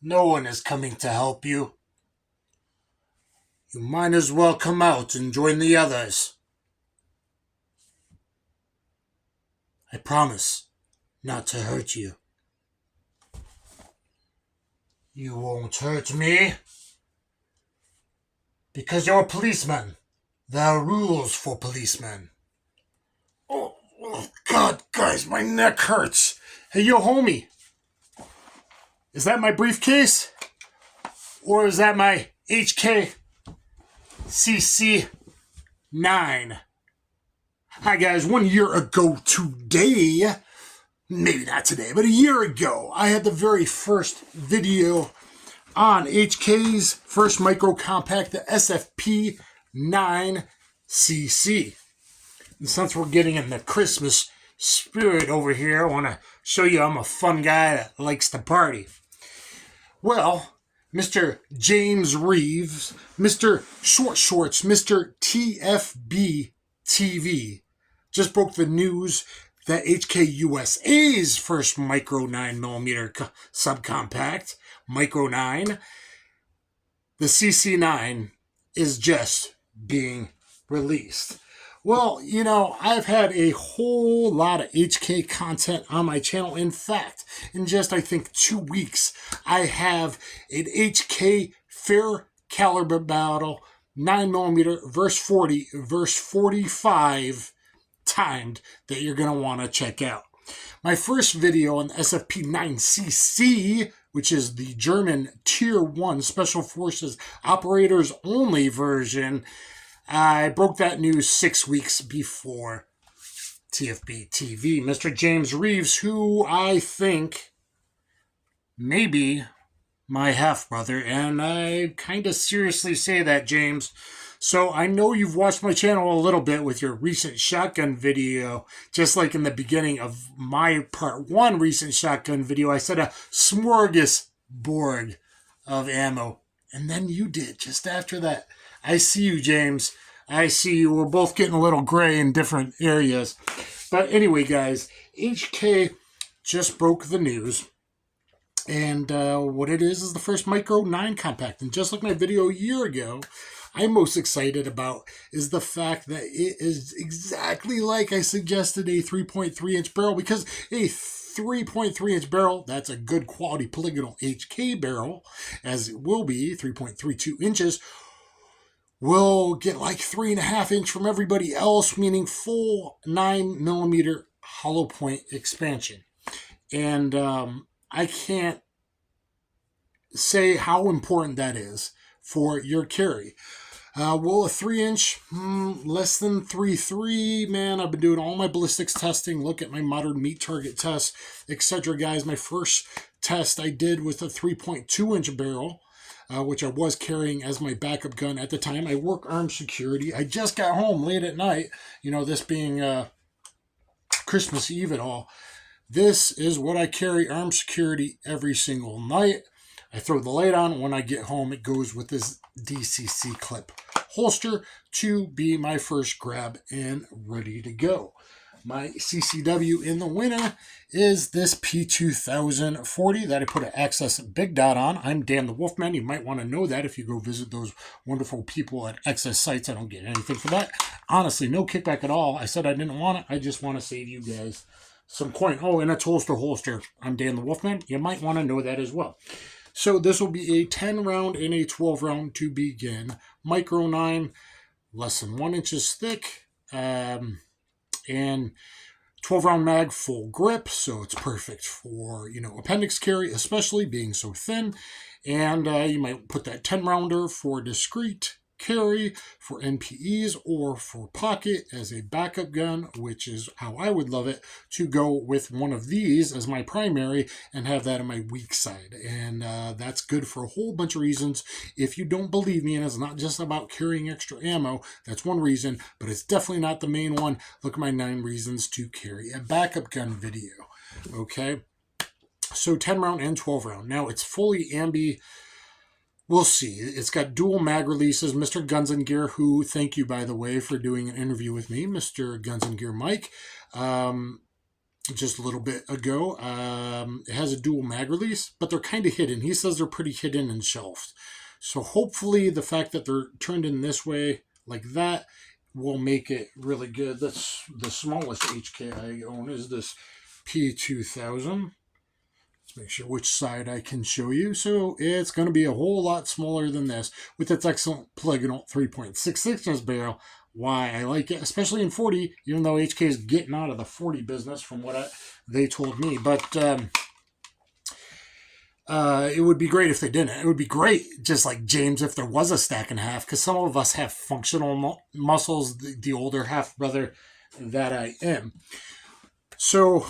No one is coming to help you. You might as well come out and join the others. I promise not to hurt you. You won't hurt me. Because you're a policeman. There are rules for policemen. Oh, God, guys, my neck hurts. Hey, yo, homie. Is that my briefcase? Or is that my HK CC9? Hi, guys. 1 year ago today, maybe not today, but a year ago, I had the very first video on HK's first micro compact, the SFP9CC. And since we're getting in the Christmas spirit over here, I want to show you I'm a fun guy that likes to party. Well, Mr. James Reeves, Mr. Short Shorts, Mr. tfbtv just broke the news that HK USA's first Micro 9mm subcompact, Micro9, the CC9, is just being released. Well, you know, I've had a whole lot of HK content on my channel. In fact, in just, I think, 2 weeks, I have an HK fair caliber battle, 9mm verse 40 verse 45 timed that you're going to want to check out. My first video on the SFP9CC, which is the German Tier 1 Special Forces Operators Only version, I broke that news 6 weeks before TFBTV. Mr. James Reeves, who I think may be my half-brother, and I kind of seriously say that, James. So I know you've watched my channel a little bit with your recent shotgun video. Just like in the beginning of my part 1 recent shotgun video, I said a smorgasbord of ammo. And then you did just after that. I see you, James. I see you. We're both getting a little gray in different areas. But anyway, guys, HK just broke the news. And what it is the first Micro 9 compact. And just like my video a year ago, I'm most excited about is the fact that it is exactly like I suggested a 3.3-inch barrel, because a 3.3-inch barrel, that's a good quality polygonal HK barrel, as it will be, 3.32 inches, will get like 3.5-inch from everybody else, meaning full 9mm hollow point expansion. And I can't say how important that is for your carry. Well, a 3-inch, less than 3.3, man, I've been doing all my ballistics testing, look at my modern meat target tests, etc. Guys, my first test I did with a 3.2-inch barrel, which I was carrying as my backup gun at the time. I work armed security. I just got home late at night, you know, this being Christmas Eve and all. This is what I carry armed security every single night. I throw the light on. When I get home, it goes with this DCC clip holster to be my first grab and ready to go. My CCW in the winter is this P2040 that I put an Access Big Dot on. I'm Dan the Wolfman. You might want to know that if you go visit those wonderful people at Access Sites. I don't get anything for that. Honestly, no kickback at all. I said I didn't want it. I just want to save you guys some coin. Oh, and a Tulster holster. I'm Dan the Wolfman. You might want to know that as well. So this will be a 10-round and a 12-round to begin. Micro 9, less than 1 inches thick, and 12-round mag, full grip, so it's perfect for, you know, appendix carry, especially being so thin. And you might put that 10-rounder for discreet carry, for NPEs, or for pocket as a backup gun, which is how I would love it, to go with one of these as my primary and have that on my weak side. And that's good for a whole bunch of reasons. If you don't believe me, and it's not just about carrying extra ammo, that's one reason, but it's definitely not the main one. Look at my 9 reasons to carry a backup gun video. Okay, so 10 round and 12 round. Now it's fully ambi. We'll see. It's got dual mag releases. Mr. Guns and Gear, who, thank you, by the way, for doing an interview with me, Mr. Guns and Gear Mike. just a little bit ago. It has a dual mag release, but they're kind of hidden. He says they're pretty hidden and shelved. So hopefully the fact that they're turned in this way, like that, will make it really good. That's the smallest HK I own is this P2000. Let's make sure which side I can show you. So it's going to be a whole lot smaller than this with its excellent polygonal 3.66 inch barrel. Why I like it, especially in 40, even though HK is getting out of the 40 business from what they told me. But it would be great if they didn't. It would be great, just like James, if there was a stack and a half, because some of us have functional muscles, the older half brother that I am. So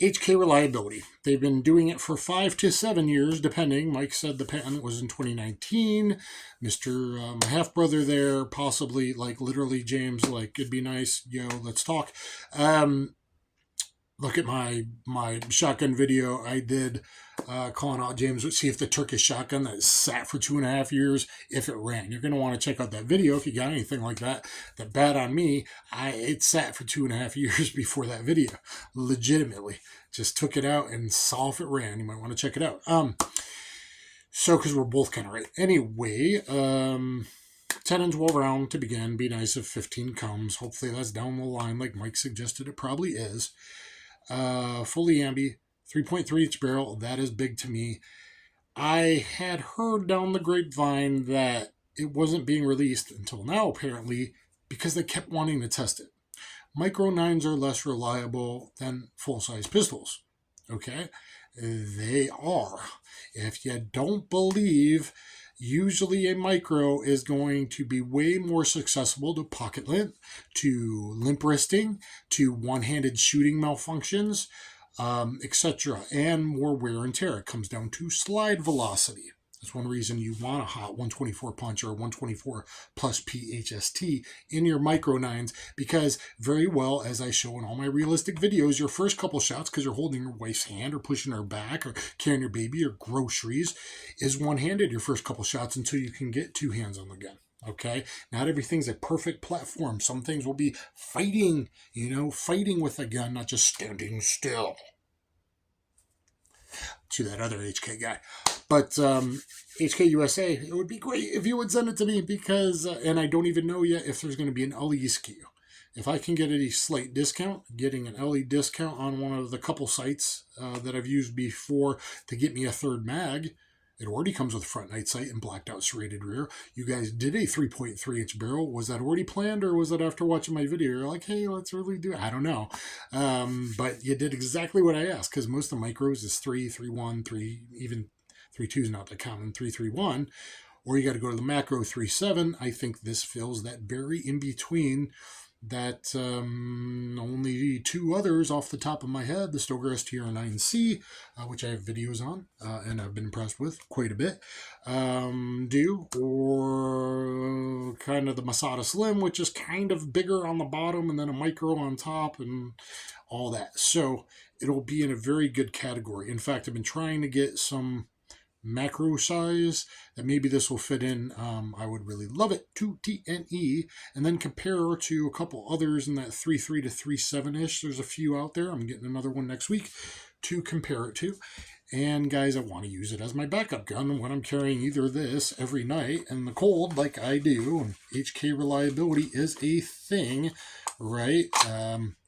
HK reliability. They've been doing it for 5 to 7 years, depending. Mike said the patent was in 2019. Mr. Half-brother there, possibly, like, literally, James, like, it'd be nice. Yo, let's talk. Look at my shotgun video I did calling out James, see if the Turkish shotgun that sat for 2.5 years, if it ran. You're going to want to check out that video if you got anything like that. That bad on me. It sat for 2.5 years before that video. Legitimately. Just took it out and saw if it ran. You might want to check it out. So, because we're both kind of right. Anyway, 10 and 12 round to begin. Be nice if 15 comes. Hopefully that's down the line like Mike suggested it probably is. Fully ambi, 3.3 inch barrel. That is big to me. I had heard down the grapevine that it wasn't being released until now, apparently, because they kept wanting to test it. Micro9s are less reliable than full-size pistols. Okay? They are. If you don't believe, usually a micro is going to be way more susceptible to pocket lint, to limp wristing, to one-handed shooting malfunctions, etc., and more wear and tear. It comes down to slide velocity. That's one reason you want a hot 124 punch or 124 plus PHST in your Micro9s, because very well, as I show in all my realistic videos, your first couple shots, because you're holding your wife's hand or pushing her back or carrying your baby or groceries, is one-handed your first couple shots until you can get two hands on the gun. Okay, not everything's a perfect platform. Some things will be fighting, fighting with a gun, not just standing still. To that other HK guy. But HK USA, it would be great if you would send it to me because, and I don't even know yet if there's going to be an LE SKU. If I can get a slight discount, getting an LE discount on one of the couple sites that I've used before to get me a third mag, it already comes with a front night sight and blacked out serrated rear. You guys did a 3.3 inch barrel. Was that already planned or was that after watching my video? You're like, hey, let's really do it. I don't know. But you did exactly what I asked because most of the micros is 3, 3.1, 3, even 3.2 is not that common, 3.3.1. Or you got to go to the macro 3.7. I think this fills that very in between that only two others off the top of my head, the Stoker STR9C, which I have videos on and I've been impressed with quite a bit, do, or kind of the Masada Slim, which is kind of bigger on the bottom and then a micro on top and all that. So it'll be in a very good category. In fact, I've been trying to get some macro size that maybe this will fit in. I would really love it. 2TNE, and then compare to a couple others in that 3.3 to 3.7-ish. There's a few out there. I'm getting another one next week to compare it to. And guys, I want to use it as my backup gun when I'm carrying either this every night in the cold like I do. And HK reliability is a thing, right?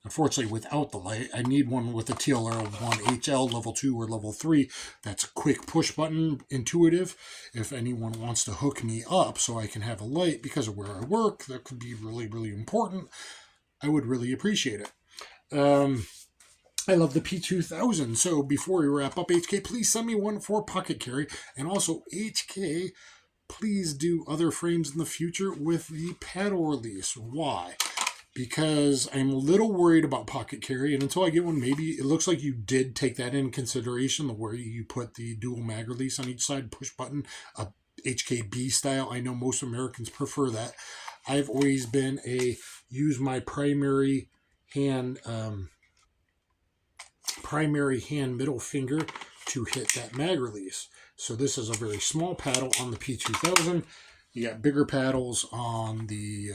Unfortunately, without the light, I need one with a TLR1HL level 2 or level 3. That's a quick push button, intuitive. If anyone wants to hook me up so I can have a light because of where I work, that could be really, really important. I would really appreciate it. I love the P2000. So before we wrap up, HK, please send me one for pocket carry. And also, HK, please do other frames in the future with the paddle release. Why? Because I'm a little worried about pocket carry, and until I get one, maybe it looks like you did take that in consideration, where you put the dual mag release on each side, push button, a HKB style. I know most Americans prefer that. I've always been use my primary hand middle finger to hit that mag release. So this is a very small paddle on the P2000. You got bigger paddles on the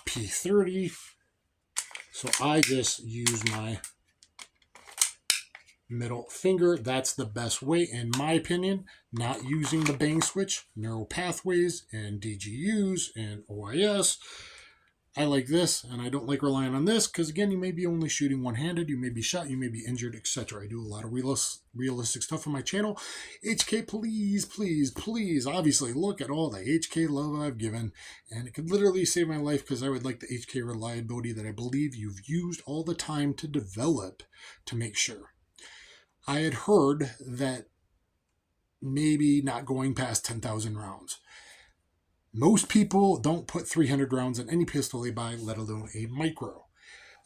P30, So I just use my middle finger. That's the best way, in my opinion. Not using the bang switch, narrow pathways, and DGUs, and OIS. I like this, and I don't like relying on this, because again, you may be only shooting one-handed, you may be shot, you may be injured, etc. I do a lot of realistic stuff on my channel. HK, please, please, please, obviously, look at all the HK love I've given, and it could literally save my life, because I would like the HK reliability that I believe you've used all the time to develop to make sure. I had heard that maybe not going past 10,000 rounds. Most people don't put 300 rounds in any pistol they buy, let alone a micro.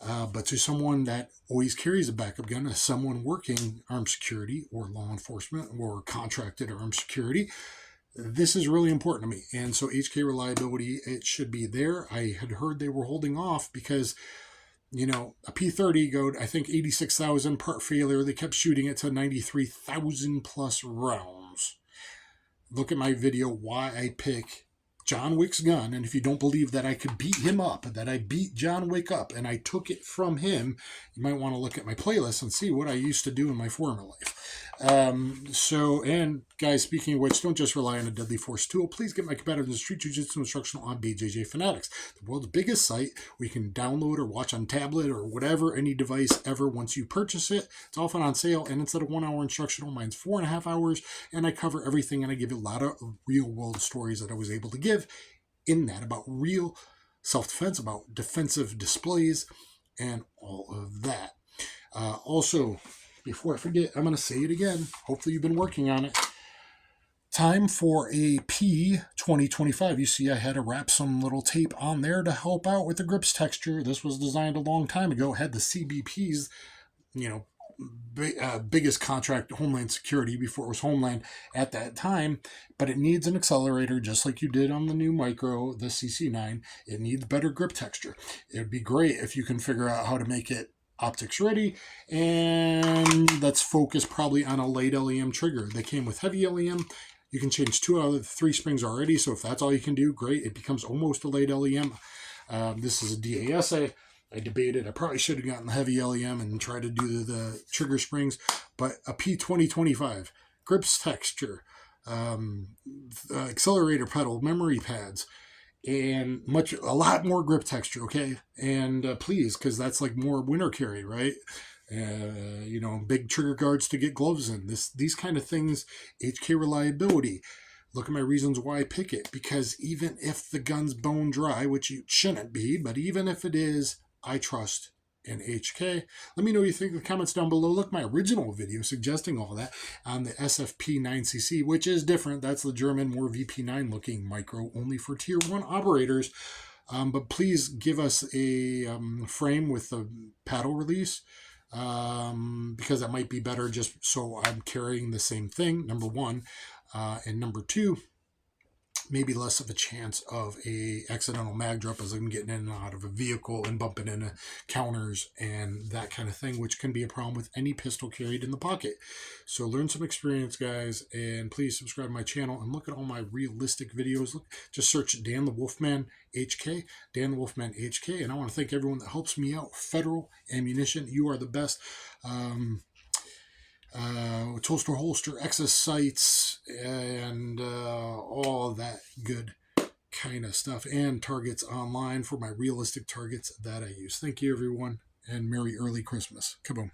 But to someone that always carries a backup gun, as someone working armed security or law enforcement or contracted armed security, this is really important to me. And so HK reliability, it should be there. I had heard they were holding off because, you know, a P30 go, I think, 86,000 part failure. They kept shooting it to 93,000 plus rounds. Look at my video, why I pick John Wick's gun, and if you don't believe that I could beat him up, that I beat John Wick up, and I took it from him, you might want to look at my playlist and see what I used to do in my former life. And guys, speaking of which, don't just rely on a deadly force tool. Please get my Combatives Street Jiu-Jitsu instructional on BJJ Fanatics, the world's biggest site where you can download or watch on tablet or whatever, any device ever once you purchase it. It's often on sale, and instead of 1 hour instructional, mine's 4.5 hours, and I cover everything, and I give you a lot of real-world stories that I was able to give in that about real self-defense, about defensive displays, and all of that. Also, before I forget, I'm going to say it again. Hopefully you've been working on it. Time for a P2025. You see I had to wrap some little tape on there to help out with the grips texture. This was designed a long time ago. It had the CBP's, you know, biggest contract, Homeland Security, before it was Homeland at that time, but it needs an accelerator just like you did on the new Micro, the CC9. It needs better grip texture. It would be great if you can figure out how to make it optics ready, and let's focus probably on a light LEM trigger. They came with heavy LEM. You can change 2 out of the 3 springs already, so if that's all you can do, great. It becomes almost a light LEM. This is a DAS. I debated. I probably should have gotten the heavy LEM and tried to do the trigger springs, but a P2025, grips texture, accelerator pedal, memory pads, and a lot more grip texture, okay? And please, because that's like more winter carry, right? You know, big trigger guards to get gloves in. These kind of things, HK reliability. Look at my reasons why I pick it, because even if the gun's bone dry, which it shouldn't be, but even if it is, I trust in HK. Let me know what you think in the comments down below. Look, my original video suggesting all that on the SFP9CC, which is different. That's the German, more VP9 looking micro, only for tier 1 operators. But please give us a frame with the paddle release, because that might be better, just so I'm carrying the same thing, number 1. And number 2, maybe less of a chance of a accidental mag drop as I'm getting in and out of a vehicle and bumping into counters and that kind of thing, which can be a problem with any pistol carried in the pocket. So learn some experience, guys, and please subscribe to my channel and look at all my realistic videos. Look, just search Dan the Wolfman HK, Dan the Wolfman HK, and I want to thank everyone that helps me out. Federal Ammunition, you are the best. Tulster holster, XS sights, and all that good kind of stuff, and targets online for my realistic targets that I use. Thank you, everyone, and Merry Early Christmas. Kaboom.